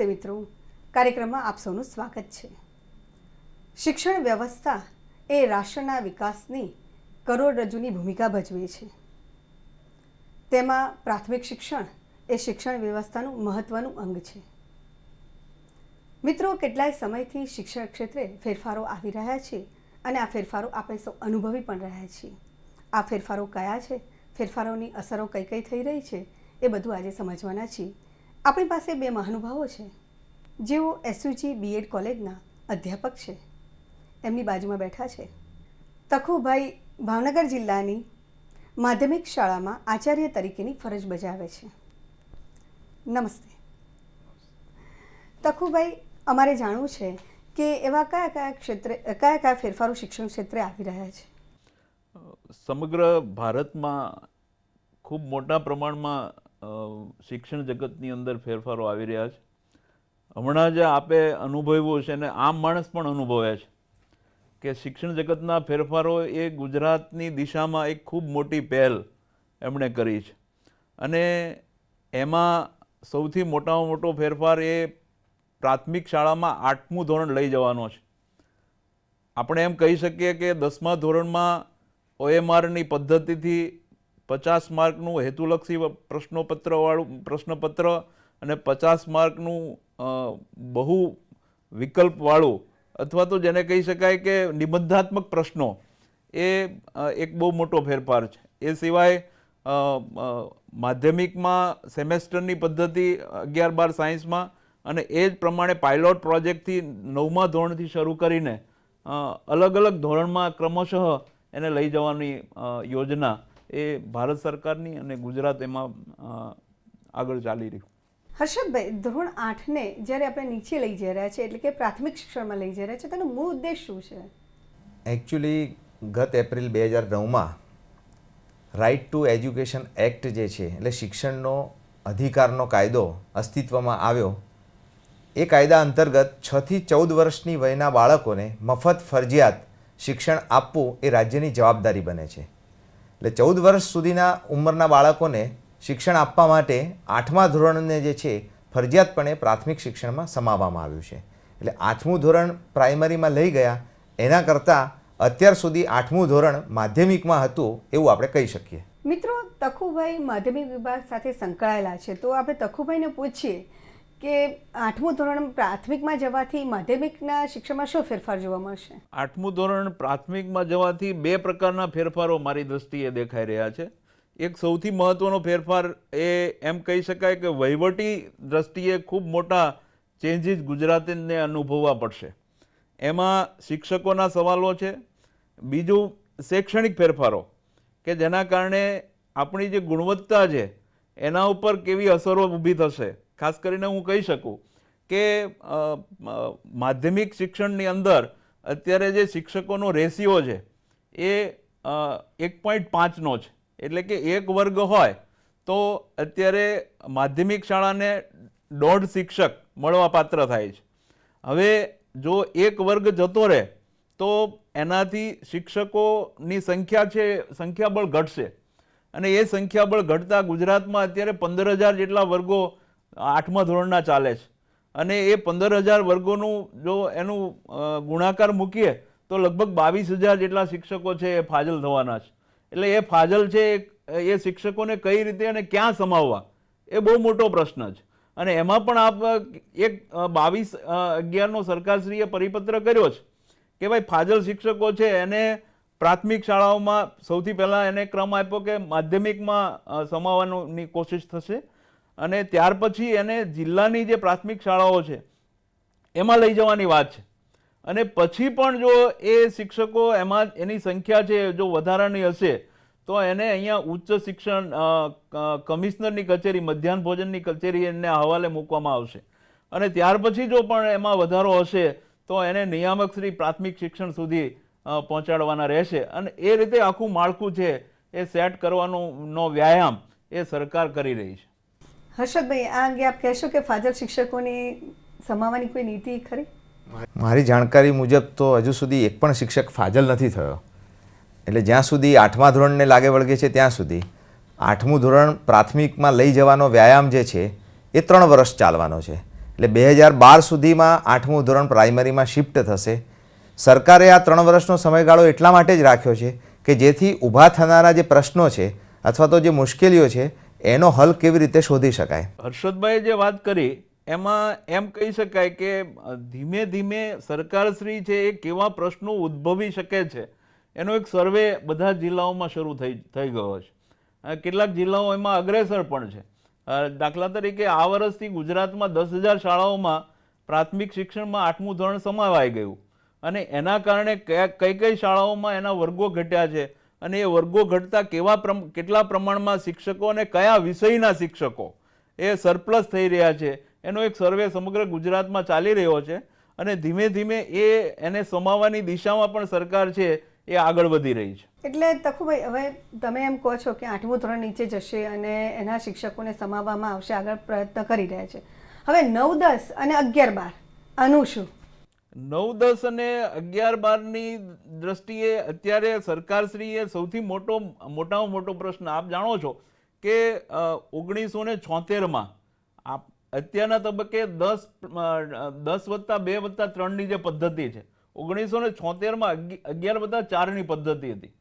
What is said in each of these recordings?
નમસ્તે મિત્રો, કાર્યક્રમમાં આપ સૌનું સ્વાગત છે। શિક્ષણ વ્યવસ્થા એ રાષ્ટ્રના વિકાસની કરોડરજ્જુની ભૂમિકા ભજવે છે। તેમાં પ્રાથમિક શિક્ષણ એ શિક્ષણ વ્યવસ્થાનું મહત્વનું અંગ છે। મિત્રો, કેટલાય સમયથી શિક્ષણ ક્ષેત્રે ફેરફારો આવી રહ્યા છે અને આ ફેરફારો આપણે સૌ અનુભવી પણ રહ્યા છીએ। આ ફેરફારો કયા છે, ફેરફારોની અસરો કઈ કઈ થઈ રહી છે, એ બધું આજે સમજવાના છીએ। આપણી પાસે બે મહાનુભાવો છે જેઓ એસયુજી બીએડ કોલેજના અધ્યાપક છે। એમની બાજુમાં બેઠા છે તખુભાઈ, ભાવનગર જિલ્લાની માધ્યમિક શાળામાં આચાર્ય તરીકેની ફરજ બજાવે છે। નમસ્તે તખુભાઈ, અમારે જાણવું છે કે એવા કયા ફેરફારો શિક્ષણ ક્ષેત્રે આવી રહ્યા છે? સમગ્ર ભારતમાં ખૂબ મોટા પ્રમાણમાં શિક્ષણ જગતની અંદર ફેરફારો આવી રહ્યા છે। હમણાં જ આપે અનુભવ્યું છે અને આમ માણસ પણ અનુભવે છે કે શિક્ષણ જગતના ફેરફારો એ ગુજરાતની દિશામાં એક ખૂબ મોટી પહેલ એમણે કરી છે અને એમાં સૌથી મોટામાં મોટો ફેરફાર એ પ્રાથમિક શાળામાં 8મું ધોરણ લઈ જવાનો છે। આપણે એમ કહી શકીએ કે 10મા ધોરણમાં OMRની પદ્ધતિથી 50 માર્કનું હેતુલક્ષી પ્રશ્નપત્ર અને 50 માર્કનું બહુ વિકલ્પવાળું અથવા તો જેને કહી શકાય કે નિબંધાત્મક પ્રશ્નો એ એક બહુ મોટો ફેરફાર છે। એ સિવાય માધ્યમિકમાં સેમેસ્ટરની પદ્ધતિ 11-12 સાયન્સમાં અને એ જ પ્રમાણે પાયલોટ પ્રોજેક્ટથી 9મા ધોરણથી શરૂ કરીને અલગ અલગ ધોરણમાં ક્રમશઃ એને લઈ જવાની યોજના એ ભારત સરકારની અને ગુજરાત એમાં આગળ ચાલી રહ્યું। હર્ષદભાઈ, ધોરણ 8ને જ્યારે આપણે નીચે લઈ જઈ રહ્યા છીએ, એટલે કે પ્રાથમિક શિક્ષણમાં લઈ જઈ રહ્યા છીએ, તેનો મૂળ ઉદ્દેશ શું છે? એકચ્યુઅલી ગત એપ્રિલ 2009માં રાઇટ ટુ એજ્યુકેશન એક્ટ જે છે, એટલે શિક્ષણનો અધિકારનો કાયદો અસ્તિત્વમાં આવ્યો। એ કાયદા અંતર્ગત 6 થી 14 વર્ષની વયના બાળકોને મફત ફરજિયાત શિક્ષણ આપવું એ રાજ્યની જવાબદારી બને છે। એટલે 14 વર્ષ સુધીના ઉંમરના બાળકોને શિક્ષણ આપવા માટે 8મા ધોરણને જે છે ફરજિયાતપણે પ્રાથમિક શિક્ષણમાં સમાવવામાં આવ્યું છે। એટલે 8મું ધોરણ પ્રાઇમરીમાં લઈ ગયા, એના કરતાં અત્યાર સુધી 8મું ધોરણ માધ્યમિકમાં હતું એવું આપણે કહી શકીએ। મિત્રો, તખુભાઈ માધ્યમિક વિભાગ સાથે સંકળાયેલા છે, તો આપણે તખુભાઈને પૂછીએ કે 8મું ધોરણ પ્રાથમિકમાં જવાથી માધ્યમિકના શિક્ષણમાં શું ફેરફાર જોવા મળશે? 8મું ધોરણ પ્રાથમિકમાં જવાથી બે પ્રકારના ફેરફારો મારી દ્રષ્ટિએ દેખાઈ રહ્યા છે। એક સૌથી મહત્વનો ફેરફાર એ એમ કહી શકાય કે વહીવટી દ્રષ્ટિએ ખૂબ મોટા ચેન્જીસ ગુજરાતીને અનુભવવા પડશે। એમાં શિક્ષકોના સવાલો છે, બીજું શૈક્ષણિક ફેરફારો કે જેના કારણે આપણી જે ગુણવત્તા છે એના ઉપર કેવી અસરો ઊભી થશે। ખાસ કરીને હું કહી શકું કે માધ્યમિક શિક્ષણની અંદર અત્યારે જે શિક્ષકોનો રેશિયો છે એ 1.5નો છે। એટલે કે એક વર્ગ હોય તો અત્યારે માધ્યમિક શાળાને 1.5 શિક્ષક મળવા પાત્ર થાય છે। હવે જો એક વર્ગ જતો રહે તો એનાથી શિક્ષકોની સંખ્યાબળ ઘટશે અને એ સંખ્યાબળ ઘટતા ગુજરાતમાં અત્યારે 15,000 જેટલા વર્ગો 8મા ધોરણના ચાલે છે અને એ 15,000 વર્ગોનું જો એનું ગુણાકાર મૂકીએ તો લગભગ 22,000 જેટલા શિક્ષકો છે એ ફાજલ થવાના છે। એટલે એ ફાજલ છે એ શિક્ષકોને કઈ રીતે અને ક્યાં સમાવવા એ બહુ મોટો પ્રશ્ન છે અને એમાં પણ આપ એક 22/11નો સરકારશ્રીએ પરિપત્ર કર્યો છે કે ભાઈ ફાજલ શિક્ષકો છે એને પ્રાથમિક શાળાઓમાં સૌથી પહેલાં એને ક્રમ આપ્યો કે માધ્યમિકમાં સમાવવાની કોશિશ થશે અને ત્યાર પછી એને જિલ્લાની જે પ્રાથમિક શાળાઓ છે એમાં લઈ જવાની વાત છે અને પછી પણ જો એ શિક્ષકો એમાં એની સંખ્યા છે જો વધારાની હશે તો એને અહીંયા ઉચ્ચ શિક્ષણ કમિશનરની કચેરી, મધ્યાહન ભોજનની કચેરી એને હવાલે મૂકવામાં આવશે અને ત્યાર પછી જો પણ એમાં વધારો હશે તો એને નિયામક શ્રી પ્રાથમિક શિક્ષણ સુધી પહોંચાડવાના રહેશે અને એ રીતે આખું માળખું છે એ સેટ કરવાનો વ્યાયામ એ સરકાર કરી રહી છે। હર્ષદભાઈ, આ અંગે આપ કહેશો કે ફાજલ શિક્ષકોને સમાવવાની કોઈ નીતિ ખરી? મારી જાણકારી મુજબ તો હજુ સુધી એક પણ શિક્ષક ફાજલ નથી થયો। એટલે જ્યાં સુધી 8મા ધોરણને લાગે વળગે છે ત્યાં સુધી 8મું ધોરણ પ્રાથમિકમાં લઈ જવાનો વ્યાયામ જે છે એ 3 વર્ષ ચાલવાનો છે। એટલે 2012 સુધીમાં 8મું ધોરણ પ્રાઇમરીમાં શિફ્ટ થશે. સરકારે આ 3 વર્ષનો સમયગાળો એટલા માટે જ રાખ્યો છે કે જેથી ઊભા થનારા જે પ્રશ્નો છે અથવા તો જે મુશ્કેલીઓ છે એનો હલ કેવી રીતે શોધી શકાય. હર્ષદભાઈએ જે વાત કરી એમાં એમ કહી શકાય કે ધીમે ધીમે સરકારશ્રી છે એ કેવા પ્રશ્નો ઉદ્ભવી શકે છે એનો એક સર્વે બધા જિલ્લાઓમાં શરૂ થઈ ગયો છે. કેટલાક જિલ્લાઓ એમાં અગ્રેસર પણ છે. દાખલા તરીકે આ વર્ષથી ગુજરાતમાં 10,000 શાળાઓમાં પ્રાથમિક શિક્ષણમાં 8મું ધોરણ સમાવાઈ ગયું અને એના કારણે કઈ કઈ શાળાઓમાં એના વર્ગો ઘટ્યા છે અને એ વર્ગો ઘટતા કેટલા પ્રમાણમાં શિક્ષકો અને કયા વિષયના શિક્ષકો એ સરપ્લસ થઈ રહ્યા છે એનો એક સર્વે સમગ્ર ગુજરાતમાં ચાલી રહ્યો છે અને ધીમે ધીમે એને સમાવવાની દિશામાં પણ સરકાર છે એ આગળ વધી રહી છે. એટલે તખુભાઈ, હવે તમે એમ કહો છો કે 8મું ધોરણ નીચે જશે અને એના શિક્ષકોને સમાવવામાં આવશે, આગળ પ્રયત્ન કરી રહ્યા છે. હવે 9, 10 અને 11, 12 આનું શું? 9, 10 અને 11, 12ની દ્રષ્ટિએ અત્યારે સરકારશ્રીએ સૌથી મોટામાં મોટો પ્રશ્ન આપ જાણો છો કે 1976માં અત્યારના તબક્કે 10+2+3ની જે પદ્ધતિ છે 1976માં 11+4ની પદ્ધતિ હતી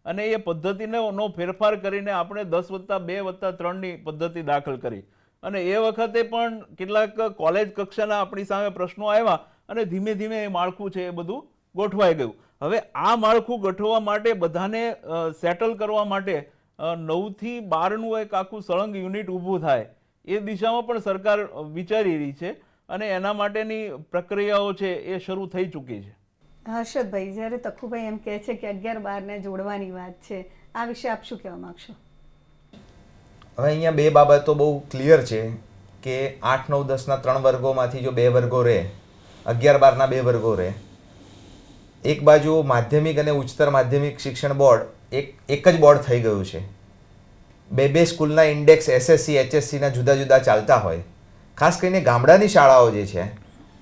અને એ પદ્ધતિનો ફેરફાર કરીને આપણે 10+2+3ની પદ્ધતિ દાખલ કરી અને એ વખતે પણ કેટલાક કોલેજ કક્ષાના આપણી સામે પ્રશ્નો આવ્યા અને ધીમે ધીમે એ માળખું છે એ બધું ગોઠવાઈ ગયું. હવે આ માળખું ગોઠવવા માટે બધાને સેટલ કરવા માટે 9 થી 12નું એક આખું સળંગ યુનિટ ઊભું થાય એ દિશામાં પણ સરકાર વિચારી રહી છે અને એના માટેની પ્રક્રિયાઓ છે એ શરૂ થઈ ચૂકી છે. હર્ષદભાઈ, જ્યારે તખુભાઈ એમ કહે છે કે 11, 12ને જોડવાની વાત છે, આ વિશે આપ શું કહેવા માંગશો? હવે અહીંયા બે બાબતો બહુ ક્લિયર છે કે 8, 9, 10ના 3 વર્ગોમાંથી જો 2 વર્ગો રહે, 11, 12ના 2 વર્ગો રહે, એક બાજુ માધ્યમિક અને ઉચ્ચતર માધ્યમિક શિક્ષણ બોર્ડ એક જ બોર્ડ થઈ ગયું છે. બે સ્કૂલના ઇન્ડેક્સ SSC HSCના જુદા જુદા ચાલતા હોય. ખાસ કરીને ગામડાની શાળાઓ જે છે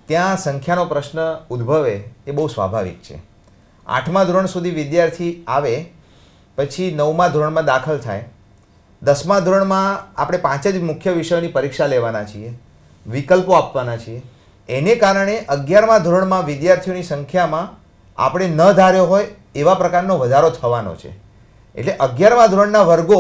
ત્યાં સંખ્યાનો પ્રશ્ન ઉદ્ભવે એ બહુ સ્વાભાવિક છે. 8મા ધોરણ સુધી વિદ્યાર્થી આવે પછી 9મા ધોરણમાં દાખલ થાય. 10મા ધોરણમાં આપણે 5 જ મુખ્ય વિષયોની પરીક્ષા લેવાના છીએ, વિકલ્પો આપવાના છીએ. એને કારણે 11મા ધોરણમાં વિદ્યાર્થીઓની સંખ્યામાં આપણે ન ધાર્યો હોય એવા પ્રકારનો વધારો થવાનો છે. એટલે 11મા ધોરણના વર્ગો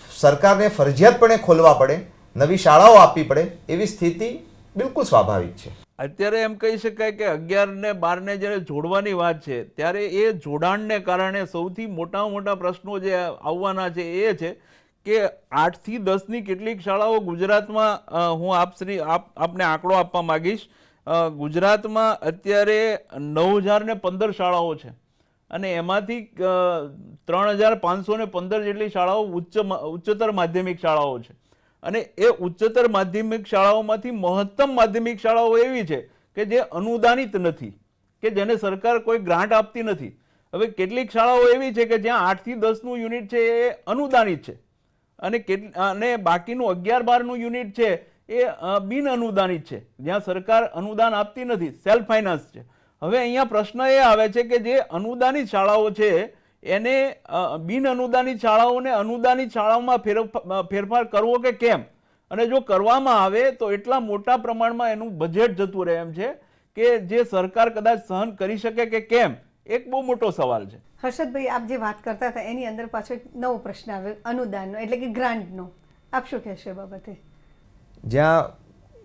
સરકારને ફરજિયાતપણે ખોલવા પડે, નવી શાળાઓ આપવી પડે એવી સ્થિતિ બિલકુલ સ્વાભાવિક છે. અત્યારે એમ કહી શકાય કે 11 ને 12ને જ્યારે જોડવાની વાત છે ત્યારે એ જોડાણને કારણે સૌથી મોટા પ્રશ્નો જે આવવાના છે એ છે કે 8 થી 10ની કેટલીક શાળાઓ ગુજરાતમાં, હું આપને આંકડો આપવા માંગીશ, ગુજરાતમાં અત્યારે 9,015 શાળાઓ છે અને એમાંથી 3,515 જેટલી શાળાઓ ઉચ્ચતર માધ્યમિક શાળાઓ છે અને એ ઉચ્ચતર માધ્યમિક શાળાઓમાંથી મહત્તમ માધ્યમિક શાળાઓ એવી છે કે જે અનુદાનિત નથી, કે જેને સરકાર કોઈ ગ્રાન્ટ આપતી નથી. હવે કેટલીક શાળાઓ એવી છે કે જ્યાં 8 થી 10નું યુનિટ છે એ અનુદાનિત છે અને બાકીનું 11, 12નું યુનિટ છે એ બિન અનુદાનિત છે, જ્યાં સરકાર અનુદાન આપતી નથી, સેલ્ફ ફાઇનાન્સ છે. હવે અહીંયા પ્રશ્ન એ આવે છે કે જે અનુદાનિત શાળાઓ છે એને બિન અનુદાનિત શાળાઓને અનુદાનિત શાળાઓમાં ફેરફાર કરવો કે કેમ, અને જો કરવામાં આવે તો એટલા મોટા પ્રમાણમાં એનું બજેટ જતું રહે એમ છે કે જે સરકાર કદાચ સહન કરી શકે કે કેમ, એક બહુ મોટો સવાલ છે. હર્ષદભાઈ, આપ જે વાત કરતા હતા એની અંદર પાછો એક નવો પ્રશ્ન આવ્યો, અનુદાનનો, એટલે કે ગ્રાન્ટનો. આપ શું કહેશો એ બાબતે? જ્યાં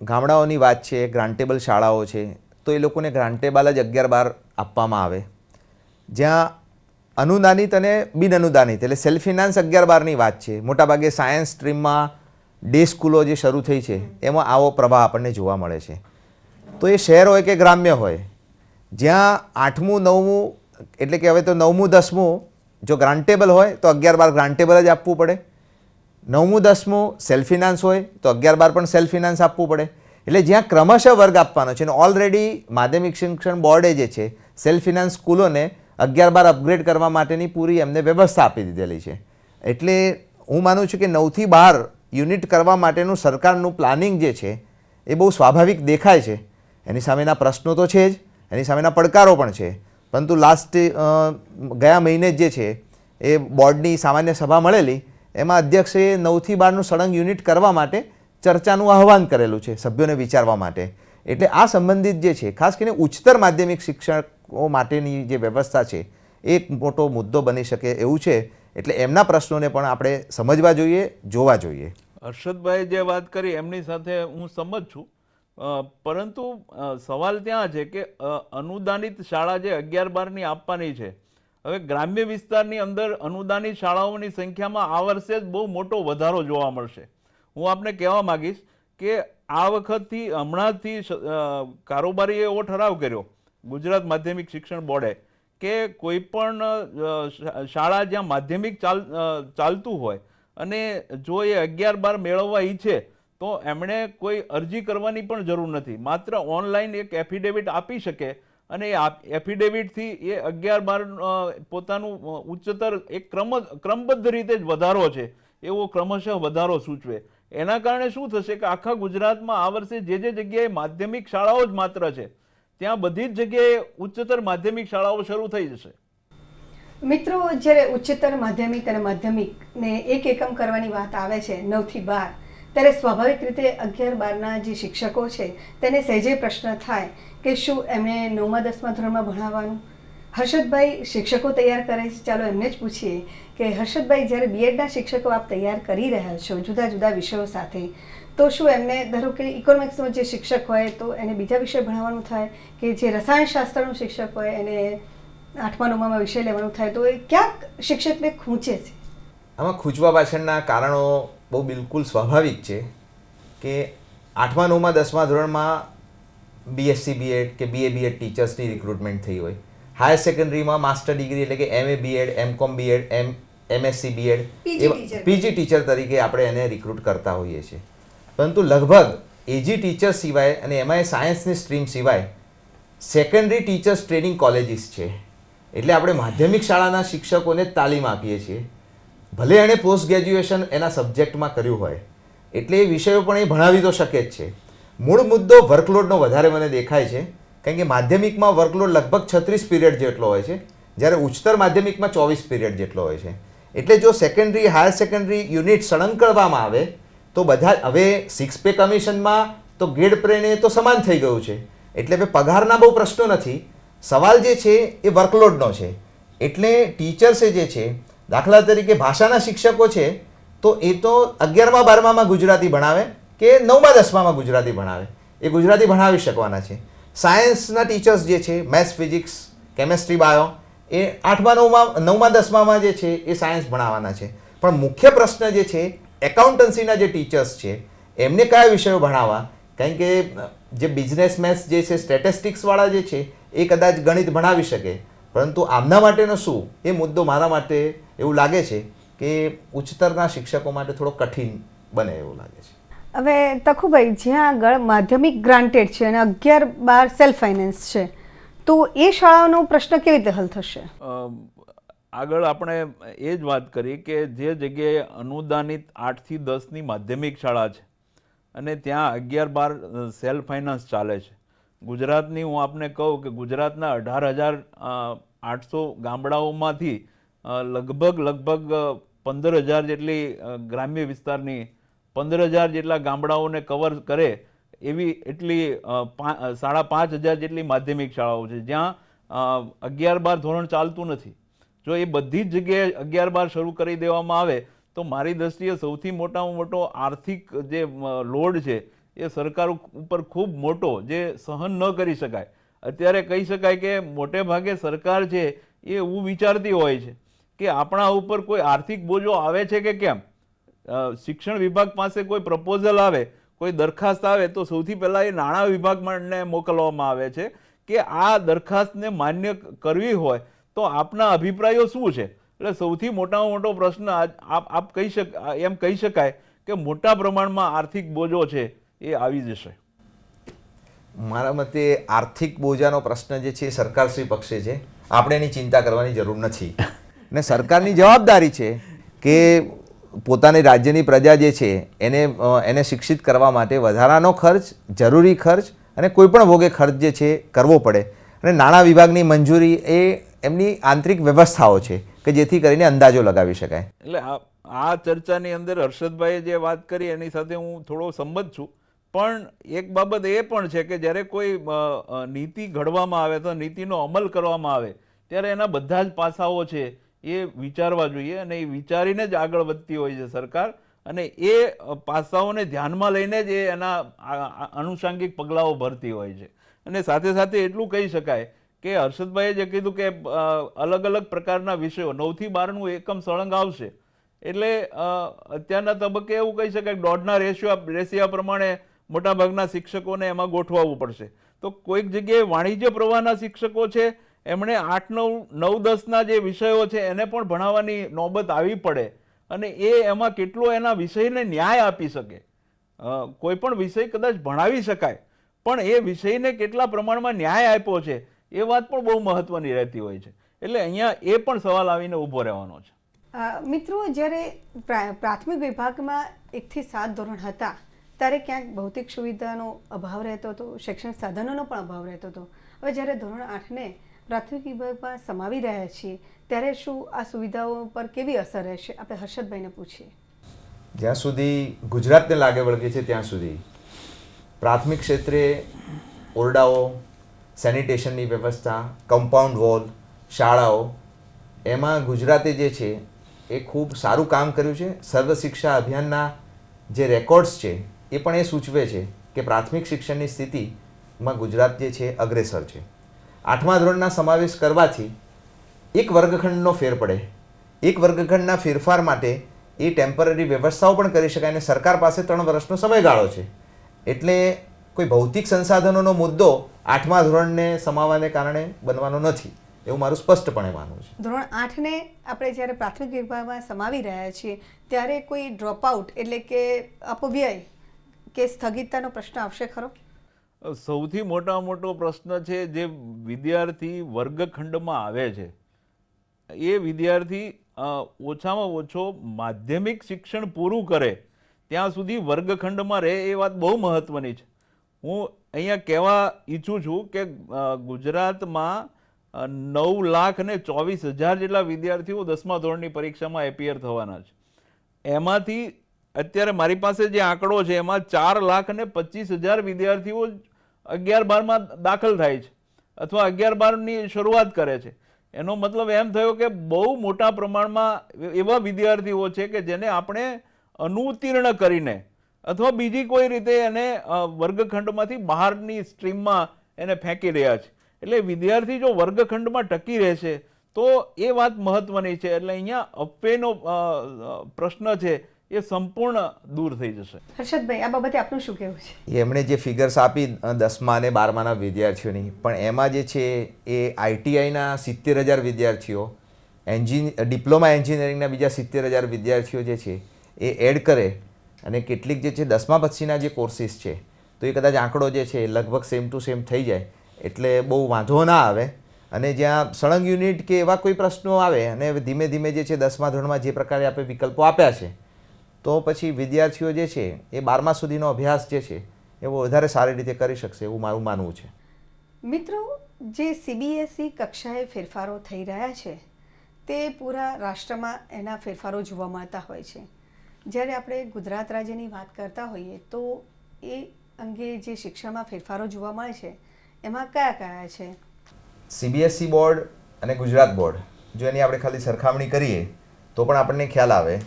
ગામડાઓની વાત છે, ગ્રાન્ટેબલ શાળાઓ છે, તો એ લોકોને ગ્રાન્ટેબલ જ 11, 12 આપવામાં આવે. જ્યાં અનુદાનિત અને બિન અનુદાનિત એટલે સેલ્ફ ફિનાન્સ 11, 12ની વાત છે. મોટાભાગે સાયન્સ સ્ટ્રીમમાં ડે સ્કૂલો જે શરૂ થઈ છે એમાં આવો પ્રવાહ આપણને જોવા મળે છે. તો એ શહેર હોય કે ગ્રામ્ય હોય, જ્યાં 8મું 9મું એટલે કે હવે તો 9મું 10મું જો ગ્રાન્ટેબલ હોય તો 11, 12 ગ્રાન્ટેબલ જ આપવું પડે. 9મું 10મું સેલ્ફ ફિનાન્સ હોય તો 11, 12 પણ સેલ્ફ ફિનાન્સ આપવું પડે. એટલે જ્યાં ક્રમશઃ વર્ગ આપવાનો છે અને ઓલરેડી માધ્યમિક શિક્ષણ બોર્ડે જે છે સેલ્ફ ફિનાન્સ સ્કૂલોને 11, 12 અપગ્રેડ કરવા માટેની પૂરી એમને વ્યવસ્થા આપી દીધેલી છે. એટલે હું માનું છું કે 9 થી 12 યુનિટ કરવા માટેનું સરકારનું પ્લાનિંગ જે છે એ બહુ સ્વાભાવિક દેખાય છે. એની સામેના પ્રશ્નો તો છે જ, એની સામેના પડકારો પણ છે. પરંતુ ગયા મહિને જે છે એ બોર્ડની સામાન્ય સભા મળેલી, એમાં અધ્યક્ષે 9 થી 12નું સળંગ યુનિટ કરવા માટે ચર્ચાનું આહ્વાન કરેલું છે સભ્યોને વિચારવા માટે. એટલે આ સંબંધિત જે છે ખાસ કરીને ઉચ્ચતર માધ્યમિક શિક્ષકો માટેની જે વ્યવસ્થા છે એક મોટો મુદ્દો બની શકે એવું છે. એટલે એમના પ્રશ્નોને પણ આપણે સમજવા જોઈએ, જોવા જોઈએ. હર્ષદભાઈ જે વાત કરી એમની સાથે હું સંમત છું, પરંતુ સવાલ ત્યાં છે કે અનુદાનિત શાળા જે 11-12ની આપવાની છે, હવે ગ્રામ્ય વિસ્તારની અંદર અનુદાનિત શાળાઓની સંખ્યામાં આ વર્ષે જ બહુ મોટો વધારો જોવા મળશે. હું આપને કહેવા માગીશ કે આ વખતથી હમણાંથી કારોબારીએ એવો ઠરાવ કર્યો ગુજરાત માધ્યમિક શિક્ષણ બોર્ડે કે કોઈ પણ શાળા જ્યાં માધ્યમિક ચાલતું હોય અને જો એ 11-12 મેળવવા ઈચ્છે તો એમણે કોઈ અરજી કરવાની પણ જરૂર નથી, માત્ર ઓનલાઈન એક એફિડેવિટ આપી શકે અને એ એફિડેવિટથી એ 11-12 પોતાનું ઉચ્ચતર એક ક્રમબદ્ધ રીતે જ વધારો છે એવો ક્રમશઃ વધારો સૂચવે. એના કારણે શું થશે કે આખા ગુજરાતમાં આ વર્ષે જે જગ્યાએ માધ્યમિક શાળાઓ જ માત્ર છે ત્યાં બધી જ જગ્યાએ ઉચ્ચતર માધ્યમિક શાળાઓ શરૂ થઈ જશે. મિત્રો, જ્યારે ઉચ્ચતર માધ્યમિક અને માધ્યમિકને એક એકમ કરવાની વાત આવે છે 9 થી 12, ત્યારે સ્વાભાવિક રીતે 11-12ના જે શિક્ષકો છે તેને સહેજે પ્રશ્ન થાય કે શું એમણે 9મા 10મા ધોરણમાં ભણાવવાનું. હર્ષદભાઈ શિક્ષકો તૈયાર કરે છે, ચાલો એમને જ પૂછીએ કે હર્ષદભાઈ, જ્યારે બીએડના શિક્ષકો આપ તૈયાર કરી રહ્યા છો જુદા જુદા વિષયો સાથે, તો શું એમને ધારો કે ઇકોનોમિક્સનો જે શિક્ષક હોય તો એને બીજા વિષય ભણાવવાનું થાય, કે જે રસાયણશાસ્ત્રનો શિક્ષક હોય એને 8મા 9મામાં વિષય લેવાનું થાય, તો એ ક્યાંક શિક્ષકને ખૂંચે છે? આમાં ખૂંચવા પાછળના કારણો બહુ બિલકુલ સ્વાભાવિક છે કે 8મા 9મા 10મા ધોરણમાં BSc BEd કે BA BEd ટીચર્સની રિક્રુટમેન્ટ થઈ હોય, હાયર સેકન્ડરીમાં માસ્ટર ડિગ્રી એટલે કે MA BEd MCOM BEd MSc BEd PG teacher તરીકે આપણે એને રિક્રુટ કરતા હોઈએ છીએ. પરંતુ લગભગ એજી ટીચર સિવાય અને એમાંય સાયન્સની સ્ટ્રીમ સિવાય સેકન્ડરી ટીચર્સ ટ્રેનિંગ કોલેજીસ છે. એટલે આપણે માધ્યમિક શાળાના શિક્ષકોને જ તાલીમ આપીએ છીએ, ભલે એણે પોસ્ટ ગ્રેજ્યુએશન એના સબ્જેક્ટમાં કર્યું હોય, એટલે એ વિષયો પણ એ ભણાવી તો શકે જ છે. મૂળ મુદ્દો વર્કલોડનો વધારે મને દેખાય છે, કારણ કે માધ્યમિકમાં વર્કલોડ લગભગ 36 પીરિયડ જેટલો હોય છે, જ્યારે ઉચ્ચતર માધ્યમિકમાં 24 પીરિયડ જેટલો હોય છે. એટલે જો સેકન્ડરી હાયર સેકન્ડરી યુનિટ સળંગ આવે તો બધા હવે 6 પે કમિશનમાં તો ગ્રેડ પ્રેને તો સમાન થઈ ગયું છે. એટલે હવે પગારના બહુ પ્રશ્નો નથી, સવાલ જે છે એ વર્કલોડનો છે. એટલે ટીચર્સે જે છે, દાખલા તરીકે ભાષાના શિક્ષકો છે તો એ તો 11મા 12મામાં ગુજરાતી ભણાવે કે 9મા 10મામાં ગુજરાતી ભણાવે, એ ગુજરાતી ભણાવી શકવાના છે. સાયન્સના ટીચર્સ જે છે, મેથ્સ ફિઝિક્સ કેમેસ્ટ્રી બાયો, એ 8મા 9મા 10મામાં જે છે એ સાયન્સ ભણાવવાના છે. પણ મુખ્ય પ્રશ્ન જે છે, એકાઉન્ટન્સીના જે ટીચર્સ છે એમને કયા વિષયો ભણાવવા, કારણ કે જે બિઝનેસ મેથ્સ જે છે સ્ટેટિસ્ટિક્સવાળા જે છે એ કદાચ ગણિત ભણાવી શકે, પરંતુ આમના માટેનો શું એ મુદ્દો મારા માટે એવું લાગે છે કે ઉચ્ચતરના શિક્ષકો માટે થોડો કઠિન બને એવું લાગે છે. હવે તખુભાઈ, જ્યાં આગળ માધ્યમિક ગ્રાન્ટેડ છે અને 11-12 સેલ્ફ ફાઇનાન્સ છે, તો એ શાળાનો પ્રશ્ન કેવી રીતે હલ થશે? આગળ આપણે એ જ વાત કરી કે જે જગ્યાએ અનુદાનિત 8 થી 10ની માધ્યમિક શાળા છે અને ત્યાં 11-12 સેલ્ફ ફાઇનાન્સ ચાલે છે. ગુજરાતની હું આપને કહું કે ગુજરાતના 18,800 ગામડાઓમાંથી લગભગ 15,000 જેટલી ગ્રામ્ય વિસ્તારની 15,000 જેટલા ગામડાઓને કવર કરે એવી એટલી 5,500 જેટલી માધ્યમિક શાળાઓ છે જ્યાં 11-12 ધોરણ ચાલતું નથી. જો એ બધી જ જગ્યાએ 11-12 શરૂ કરી દેવામાં આવે તો મારી દ્રષ્ટિએ સૌથી મોટામાં મોટો આર્થિક જે લોડ છે એ સરકાર ઉપર ખૂબ મોટો, જે સહન ન કરી શકાય. અત્યારે કહી શકાય કે મોટે ભાગે સરકાર છે એ એવું વિચારતી હોય છે કે આપણા ઉપર કોઈ આર્થિક બોજો આવે છે કે કેમ. શિક્ષણ વિભાગ પાસે કોઈ પ્રપોઝલ આવે, કોઈ દરખાસ્ત આવે તો સૌથી પહેલાં એ નાણાં વિભાગને મોકલવામાં આવે છે કે આ દરખાસ્તને માન્ય કરવી હોય તો આપના અભિપ્રાયો શું છે. એટલે સૌથી મોટામાં મોટો પ્રશ્ન આપ એમ કહી શકાય કે મોટા પ્રમાણમાં આર્થિક બોજો છે એ આવી જશે. મારા મતે આર્થિક બોજાનો પ્રશ્ન જે છે સરકારશ્રી પક્ષે છે, આપણે એની ચિંતા કરવાની જરૂર નથી. ને સરકારની જવાબદારી છે કે પોતાની રાજ્યની પ્રજા જે છે એને શિક્ષિત કરવા માટે વધારાનો ખર્ચ, જરૂરી ખર્ચ અને કોઈ પણ ભોગે ખર્ચ જે છે કરવો પડે. અને નાણાં વિભાગની મંજૂરી એ એમની આંતરિક વ્યવસ્થાઓ છે કે જેથી કરીને અંદાજો લગાવી શકાય. એટલે આ ચર્ચાની અંદર હર્ષદભાઈએ જે વાત કરી એની સાથે હું થોડો સંમત છું, પણ એક બાબત એ પણ છે કે જ્યારે કોઈ નીતિ ઘડવામાં આવે તો નીતિનો અમલ કરવામાં આવે ત્યારે એના બધા જ પાસાઓ છે એ વિચારવા જોઈએ, અને એ વિચારીને જ આગળ વધતી હોય છે સરકાર, અને એ પાસાઓને ધ્યાનમાં લઈને જ એ એના આનુષાંગિક પગલાઓ ભરતી હોય છે. અને સાથે સાથે એટલું કહી શકાય કે હર્ષદભાઈએ જે કીધું કે અલગ અલગ પ્રકારના વિષયો 9 થી 12નું એકમ સળંગ આવશે, એટલે અત્યારના તબક્કે એવું કહી શકાય કે 1.5 રેશિયા પ્રમાણે મોટાભાગના શિક્ષકોને એમાં ગોઠવાવું પડશે. તો કોઈક જગ્યાએ વાણિજ્ય પ્રવાહના શિક્ષકો છે, એમણે 8, 9, 10ના જે વિષયો છે એને પણ ભણાવવાની નોબત આવી પડે, અને એ એમાં કેટલો એના વિષયને ન્યાય આપી શકે. કોઈ પણ વિષય કદાચ ભણાવી શકાય, પણ એ વિષયને કેટલા પ્રમાણમાં ન્યાય આપ્યો છે એ વાત પણ બહુ મહત્વની રહેતી હોય છે. એટલે અહીંયા એ પણ સવાલ આવીને ઊભો રહેવાનો છે. મિત્રો, જ્યારે પ્રાથમિક વિભાગમાં 1 થી 7 ધોરણ હતા ત્યારે ક્યાંક ભૌતિક સુવિધાનો અભાવ રહેતો હતો, શૈક્ષણિક સાધનોનો પણ અભાવ રહેતો હતો. હવે જ્યારે ધોરણ 8ને પ્રાથમિક વિભાગમાં સમાવી રહ્યા છીએ ત્યારે શું આ સુવિધાઓ પર કેવી અસર રહેશે? આપણે હર્ષદભાઈને પૂછીએ. જ્યાં સુધી ગુજરાતને લાગે વળગે છે ત્યાં સુધી પ્રાથમિક ક્ષેત્રે ઓરડાઓ, સેનિટેશનની વ્યવસ્થા, કમ્પાઉન્ડ વોલ, શાળાઓ, એમાં ગુજરાતે જે છે એ ખૂબ સારું કામ કર્યું છે. સર્વ શિક્ષા અભિયાનના જે રેકોર્ડ્સ છે એ પણ એ સૂચવે છે કે પ્રાથમિક શિક્ષણની સ્થિતિમાં ગુજરાત જે છે અગ્રેસર છે. 8મા ધોરણના સમાવેશ કરવાથી એક વર્ગખંડનો ફેર પડે. એક વર્ગખંડના ફેરફાર માટે એ ટેમ્પરરી વ્યવસ્થાઓ પણ કરી શકાય, અને સરકાર પાસે 3 વર્ષનો સમયગાળો છે. એટલે કોઈ ભૌતિક સંસાધનોનો મુદ્દો 8મા ધોરણને સમાવવાને કારણે બનવાનો નથી, એવું મારું સ્પષ્ટપણે માનવું છે. ધોરણ 8ને આપણે જ્યારે પ્રાથમિક વિભાગમાં સમાવી રહ્યા છીએ ત્યારે કોઈ ડ્રોપઆઉટ એટલે કે અપવ્યય કે સ્થગિતતાનો પ્રશ્ન આવશે ખરો? સૌથી મોટો પ્રશ્ન છે જે વિદ્યાર્થી વર્ગખંડમાં આવે છે એ વિદ્યાર્થી ઓછામાં ઓછો માધ્યમિક શિક્ષણ પૂરું કરે ત્યાં સુધી વર્ગખંડમાં રહે, એ વાત બહુ મહત્વની છે. હું અહીંયા કહેવા ઈચ્છું છું કે ગુજરાતમાં 9,24,000 જેટલા વિદ્યાર્થીઓ 10મા ધોરણની પરીક્ષામાં એપિયર થવાના છે. એમાંથી અત્યારે મારી પાસે જે આંકડો છે એમાં 4,25,000 વિદ્યાર્થીઓ 11-12માં દાખલ થાય છે અથવા 11-12ની શરૂઆત કરે છે. એનો મતલબ એમ થયો કે બહુ મોટા પ્રમાણમાં એવા વિદ્યાર્થીઓ છે કે જેને આપણે અનુત્તીર્ણ કરીને અથવા બીજી કોઈ રીતે એને વર્ગખંડમાંથી બહારની સ્ટ્રીમમાં એને ફેંકી રહ્યા છે. એટલે વિદ્યાર્થી જો વર્ગખંડમાં ટકી રહેશે તો એ વાત મહત્વની છે. એટલે અહીંયા અપવ્યયનો પ્રશ્ન છે એ સંપૂર્ણ દૂર થઈ જશે. હર્ષદભાઈ, આ બાબતે આપનું શું કહેવું છે? એમણે જે ફિગર્સ આપી 10મા અને 12માના વિદ્યાર્થીઓની, પણ એમાં જે છે એ આઈટીઆઈના 70,000 વિદ્યાર્થીઓ, ડિપ્લોમા એન્જિનિયરિંગના બીજા 70,000 વિદ્યાર્થીઓ જે છે એ એડ કરે, અને કેટલીક જે છે 10મા પછીના જે કોર્સિસ છે તો એ કદાચ આંકડો જે છે લગભગ સેમ ટુ સેમ થઈ જાય, એટલે બહુ વાંધો ના આવે. અને જ્યાં સળંગ યુનિટ કે એવા કોઈ પ્રશ્નો આવે અને ધીમે ધીમે જે છે 10મા ધોરણમાં જે પ્રકારે આપણે વિકલ્પો આપ્યા છે તો પછી વિદ્યાર્થીઓ જે છે એ 12મા સુધીનો અભ્યાસ જે છે એ વધારે સારી રીતે કરી શકશે એવું મારું માનવું છે. મિત્રો, જે CBSE કક્ષાએ ફેરફારો થઈ રહ્યા છે તે પૂરા રાષ્ટ્રમાં એના ફેરફારો જોવા મળતા હોય છે. જ્યારે આપણે ગુજરાત રાજ્યની વાત કરતા હોઈએ તો એ અંગે જે શિક્ષણમાં ફેરફારો જોવા મળે છે એમાં કયા કયા છે? CBSE બોર્ડ અને ગુજરાત બોર્ડ, જો એની આપણે ખાલી સરખામણી કરીએ તો પણ આપણને ખ્યાલ આવે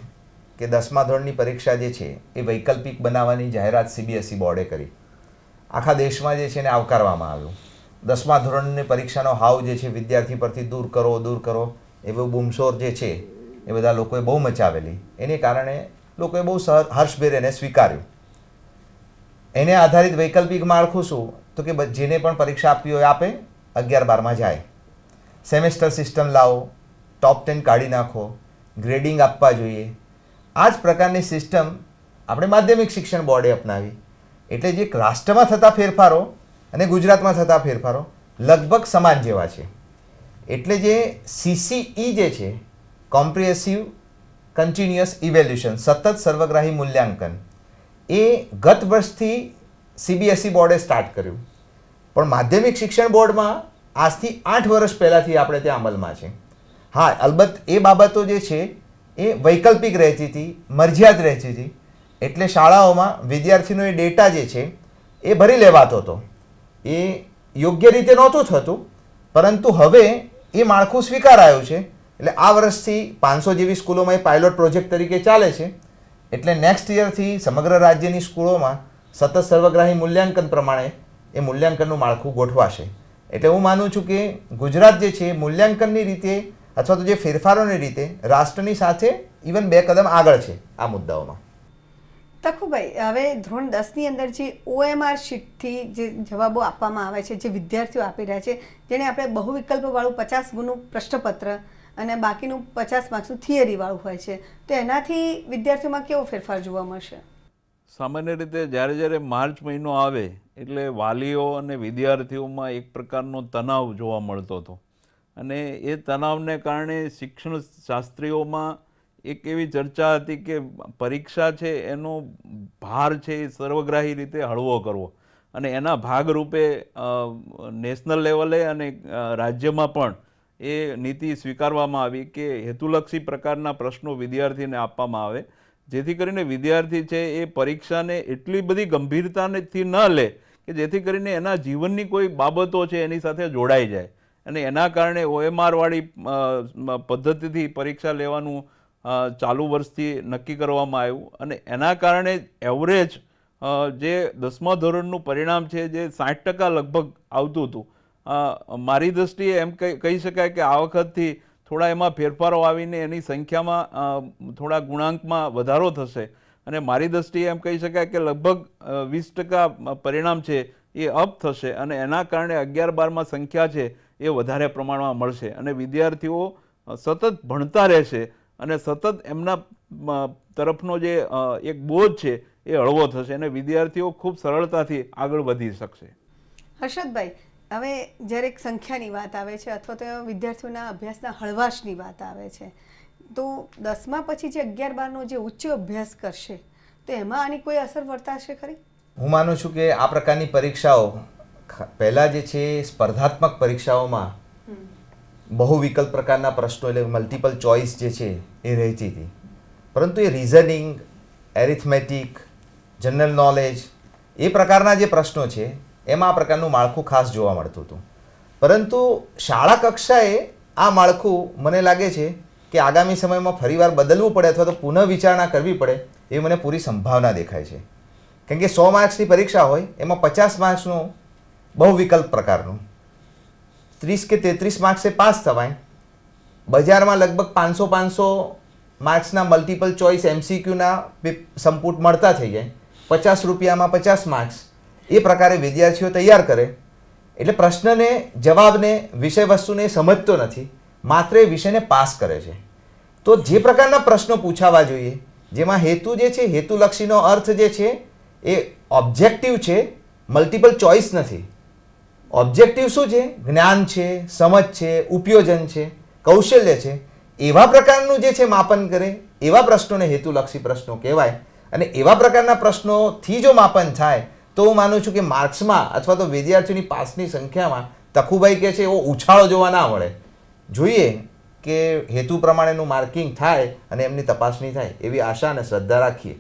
કે 10મા ધોરણની પરીક્ષા જે છે એ વૈકલ્પિક બનાવવાની જાહેરાત CBSE બોર્ડે કરી. આખા દેશમાં જે છે એને આવકારવામાં આવ્યું. 10મા ધોરણની પરીક્ષાનો હાવ જે છે વિદ્યાર્થી પરથી દૂર કરો એવો બૂમશોર જે છે એ બધા લોકોએ બહુ મચાવેલી. એને કારણે લોકોએ બહુ હર્ષભેર એને સ્વીકાર્યું. એને આધારિત વૈકલ્પિક માળખું શું? તો કે જેને પણ પરીક્ષા આપવી હોય આપે, 11-12માં જાય. સેમેસ્ટર સિસ્ટમ લાવો, ટોપ 10 કાઢી નાખો, ગ્રેડિંગ આપવા જોઈએ. આ જ પ્રકારની સિસ્ટમ આપણે માધ્યમિક શિક્ષણ બોર્ડે અપનાવી. એટલે જે રાષ્ટ્રમાં થતા ફેરફારો અને ગુજરાતમાં થતા ફેરફારો લગભગ સમાન જેવા છે. એટલે જે CCE જે છે, કોમ્પ્રિહેન્સિવ કન્ટિન્યુઅસ ઇવેલ્યુશન, સતત સર્વગ્રાહી મૂલ્યાંકન, એ ગત વર્ષથી CBSE બોર્ડે સ્ટાર્ટ કર્યું. પણ માધ્યમિક શિક્ષણ બોર્ડમાં આજથી 8 વર્ષ પહેલાંથી આપણે ત્યાં અમલમાં છે. હા, અલબત્ત એ બાબતો જે છે એ વૈકલ્પિક રહેતી હતી, મરજિયાત રહેતી હતી. એટલે શાળાઓમાં વિદ્યાર્થીનો એ ડેટા જે છે એ ભરી લેવાતો હતો. એ યોગ્ય રીતે નહોતું થતું, પરંતુ હવે એ માળખું સ્વીકારાયું છે. એટલે આ વર્ષથી 500 જેવી સ્કૂલોમાં એ પાયલોટ પ્રોજેક્ટ તરીકે ચાલે છે. એટલે નેક્સ્ટ યરથી સમગ્ર રાજ્યની સ્કૂલોમાં સતત સર્વગ્રાહી મૂલ્યાંકન પ્રમાણે એ મૂલ્યાંકનનું માળખું ગોઠવાશે. એટલે હું માનું છું કે ગુજરાત જે છે મૂલ્યાંકનની રીતે અથવા તો જે ફેરફારોની રીતે રાષ્ટ્રની સાથે ઇવન 2 કદમ આગળ છે આ મુદ્દાઓમાં. તખુભાઈ, હવે ધોરણ 10ની અંદર જે OMR શીટથી જે જવાબો આપવામાં આવે છે, જે વિદ્યાર્થીઓ આપી રહ્યા છે, જેને આપણે બહુ વિકલ્પવાળું 50 ગુણનું પ્રશ્નપત્ર અને બાકીનું 50 માર્ક્સનું થિયરીવાળું હોય છે, તો એનાથી વિદ્યાર્થીઓમાં કેવો ફેરફાર જોવા મળશે? સામાન્ય રીતે જ્યારે માર્ચ મહિનો આવે એટલે વાલીઓ અને વિદ્યાર્થીઓમાં એક પ્રકારનો તણાવ જોવા મળતો હતો, અને એ તણાવને કારણે શિક્ષણ શાસ્ત્રીઓમાં એક એવી ચર્ચા હતી કે પરીક્ષા છે એનો ભાર છે એ સર્વગ્રાહી રીતે હળવો કરવો, અને એના ભાગરૂપે નેશનલ લેવલે અને રાજ્યમાં પણ એ નીતિ સ્વીકારવામાં આવી કે હેતુલક્ષી પ્રકારના પ્રશ્નો વિદ્યાર્થીને આપવામાં આવે, જેથી કરીને વિદ્યાર્થી છે એ પરીક્ષાને એટલી બધી ગંભીરતાથી ન લે કે જેથી કરીને એના જીવનની કોઈ બાબતો છે એની સાથે જોડાઈ જાય. અને એના કારણે OMR વાળી પદ્ધતિથી પરીક્ષા લેવાનું ચાલુ વર્ષથી નક્કી કરવામાં આવ્યું, અને એના કારણે એવરેજ જે 10મા ધોરણનું પરિણામ છે જે 60% લગભગ આવતું હતું, મારી દૃષ્ટિએ એમ કહી શકાય કે આ વખતથી થોડા એમાં ફેરફારો આવીને એની સંખ્યામાં થોડા ગુણાંકમાં વધારો થશે, અને મારી દૃષ્ટિએ એમ કહી શકાય કે લગભગ 20% પરિણામ છે એ અપ થશે, અને એના કારણે 11-12માં સંખ્યા છે એ વધારે પ્રમાણમાં મળશે, અને વિદ્યાર્થીઓ સતત ભણતા રહેશે, અને સતત એમના તરફનો જે એક બોજ છે એ હળવો થશે, અને વિદ્યાર્થીઓ ખૂબ સરળતાથી આગળ વધી શકશે. હર્ષદભાઈ, હવે જ્યારે એક સંખ્યાની વાત આવે છે અથવા તો વિદ્યાર્થીઓના અભ્યાસના હળવાશની વાત આવે છે, તો 10મા પછી જે 11-12નો જે ઉચ્ચ અભ્યાસ કરશે તો એમાં આની કોઈ અસર વર્તાશે ખરી? હું માનું છું કે આ પ્રકારની પરીક્ષાઓ પહેલાં જે છે સ્પર્ધાત્મક પરીક્ષાઓમાં બહુ વિકલ્પ પ્રકારના પ્રશ્નો એટલે મલ્ટિપલ ચોઇસ જે છે એ રહેતી હતી, પરંતુ એ રિઝનિંગ, એરિથમેટિક, જનરલ નોલેજ એ પ્રકારના જે પ્રશ્નો છે એમાં આ પ્રકારનું માળખું ખાસ જોવા મળતું હતું. પરંતુ શાળા કક્ષાએ આ માળખું મને લાગે છે કે આગામી સમયમાં ફરીવાર બદલવું પડે અથવા તો પુનઃ વિચારણા કરવી પડે એ મને પૂરી સંભાવના દેખાય છે. કેમ કે 100 માર્ક્સની પરીક્ષા હોય એમાં 50 માર્ક્સનું બહુ વિકલ્પ પ્રકારનું, 30 કે 33 માર્ક્સે પાસ થવાય, બજારમાં લગભગ 500 માર્ક્સના મલ્ટિપલ ચોઇસ MCQના સંપુટ મળતા થઈ જાય, 50 રૂપિયામાં 50 માર્ક્સ, એ પ્રકારે વિદ્યાર્થીઓ તૈયાર કરે. એટલે પ્રશ્નને, જવાબને, વિષય વસ્તુને સમજતો નથી, માત્ર એ વિષયને પાસ કરે છે. તો જે પ્રકારના પ્રશ્નો પૂછાવા જોઈએ, જેમાં હેતુ જે છે, હેતુલક્ષીનો અર્થ જે છે એ ઓબ્જેક્ટિવ છે, મલ્ટિપલ ચોઇસ નથી. ઓબ્જેક્ટિવ શું છે? જ્ઞાન છે, સમજ છે, ઉપયોજન છે, કૌશલ્ય છે, એવા પ્રકારનું જે છે માપન કરે, એવા પ્રશ્નોને હેતુલક્ષી પ્રશ્નો કહેવાય. અને એવા પ્રકારના પ્રશ્નોથી જો માપન થાય તો હું માનું છું કે માર્ક્સમાં અથવા તો વિદ્યાર્થીઓની પાસની સંખ્યામાં તખુભાઈ કહે છે એવો ઉછાળો જોવા ના મળે. જોઈએ કે હેતુ પ્રમાણેનું માર્કિંગ થાય અને એમની તપાસણી થાય એવી આશા અને શ્રદ્ધા રાખીએ.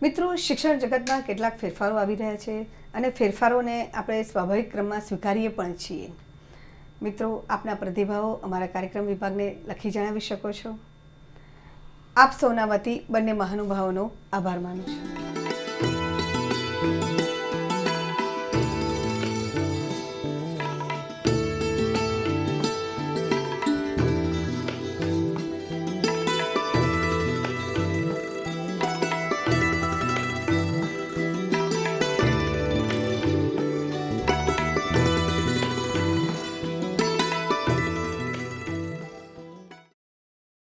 મિત્રો, શિક્ષણ જગતમાં કેટલાક ફેરફારો આવી રહ્યા છે અને ફેરફારોને આપણે સ્વાભાવિક ક્રમમાં સ્વીકારીએ પણ છીએ. મિત્રો, આપના પ્રતિભાવો અમારા કાર્યક્રમ વિભાગને લખી જણાવી શકો છો. આપ સૌના વતી બંને મહાનુભાવોનો આભાર માનું છું.